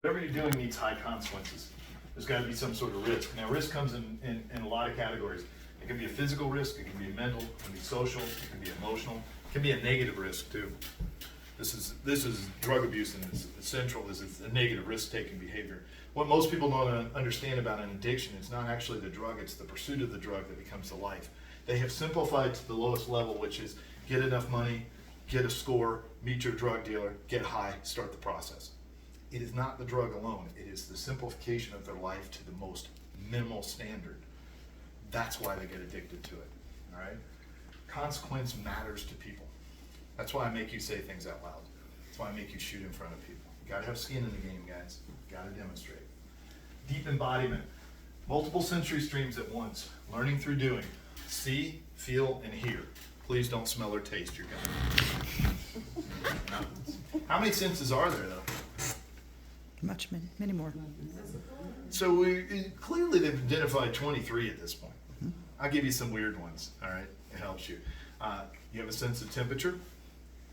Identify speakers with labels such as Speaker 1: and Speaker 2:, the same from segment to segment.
Speaker 1: Whatever you're doing needs high consequences. There's got to be some sort of risk. Now, risk comes in a lot of categories. It can be a physical risk, it can be mental, it can be social, it can be emotional, it can be a negative risk too. This is drug abuse, and it's central is it's a negative risk-taking behavior. What most people don't understand about an addiction is not actually the drug, it's the pursuit of the drug that becomes the life. They have simplified to the lowest level, which is get enough money, get a score, meet your drug dealer, get high, start the process. It is not the drug alone, it is the simplification of their life to the most minimal standard. That's why they get addicted to it, all right? Consequence matters to people. That's why I make you say things out loud. That's why I make you shoot in front of people. You gotta have skin in the game, guys. You gotta demonstrate. Deep embodiment. Multiple sensory streams at once. Learning through doing. See, feel, and hear. Please don't smell or taste your gun. No. How many senses are there, though?
Speaker 2: Many more.
Speaker 1: So clearly they've identified 23 at this point. I'll give you some weird ones, all right? It helps you. You have a sense of temperature.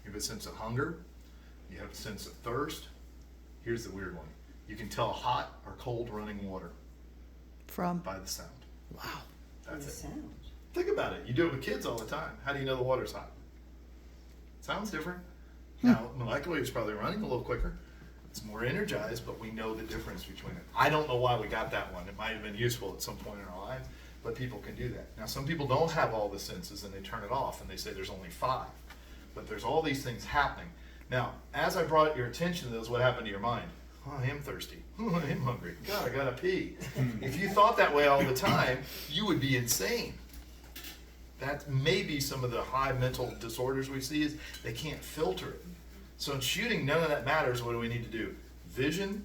Speaker 1: You have a sense of hunger. You have a sense of thirst. Here's the weird one. You can tell hot or cold running water
Speaker 2: From?
Speaker 1: by the sound.
Speaker 2: Wow.
Speaker 1: That's
Speaker 3: The
Speaker 1: it.
Speaker 3: sound.
Speaker 1: Think about it. You do it with kids all the time. How do you know the water's hot? Sounds different. Now, molecularly, it's probably running a little quicker. It's more energized, but we know the difference between it. I don't know why we got that one. It might have been useful at some point in our lives, but people can do that. Now, some people don't have all the senses and they turn it off and they say there's only 5. But there's all these things happening. Now, as I brought your attention to those, what happened to your mind? Oh, I am thirsty. Oh, I am hungry. God, I gotta pee. If you thought that way all the time, you would be insane. That may be some of the high mental disorders we see is they can't filter it. So in shooting, none of that matters. What do we need to do? Vision,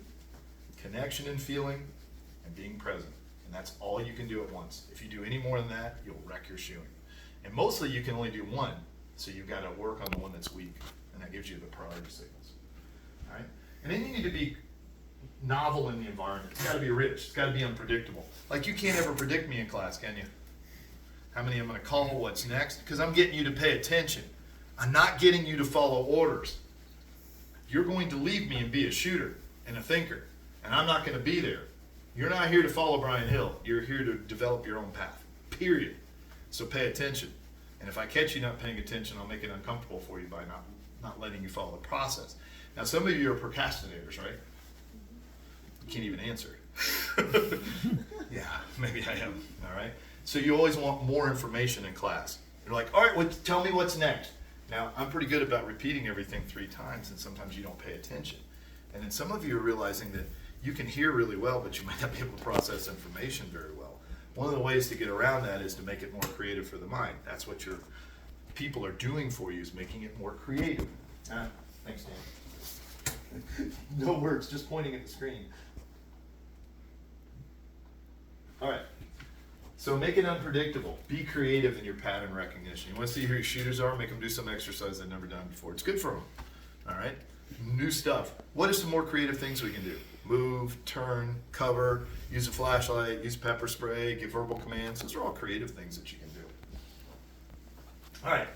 Speaker 1: connection and feeling, and being present. And that's all you can do at once. If you do any more than that, you'll wreck your shooting. And mostly you can only do one. So you've got to work on the one that's weak. And that gives you the priority signals. All right? And then you need to be novel in the environment. It's got to be rich. It's got to be unpredictable. Like you can't ever predict me in class, can you? How many I'm going to call, what's next? Because I'm getting you to pay attention. I'm not getting you to follow orders. You're going to leave me and be a shooter and a thinker, and I'm not going to be there. You're not here to follow Brian Hill. You're here to develop your own path, period. So pay attention. And if I catch you not paying attention, I'll make it uncomfortable for you by not letting you follow the process. Now, some of you are procrastinators, right? You can't even answer. Yeah, maybe I am, all right? So you always want more information in class. You're like, all right, well, tell me what's next. Now, I'm pretty good about repeating everything 3 times, and sometimes you don't pay attention. And then some of you are realizing that you can hear really well, but you might not be able to process information very well. One of the ways to get around that is to make it more creative for the mind. That's what your people are doing for you, is making it more creative. Thanks, Dan. No words, just pointing at the screen. All right. So make it unpredictable. Be creative in your pattern recognition. You want to see who your shooters are? Make them do some exercise they've never done before. It's good for them. All right? New stuff. What are some more creative things we can do? Move, turn, cover, use a flashlight, use pepper spray, give verbal commands. Those are all creative things that you can do. All right.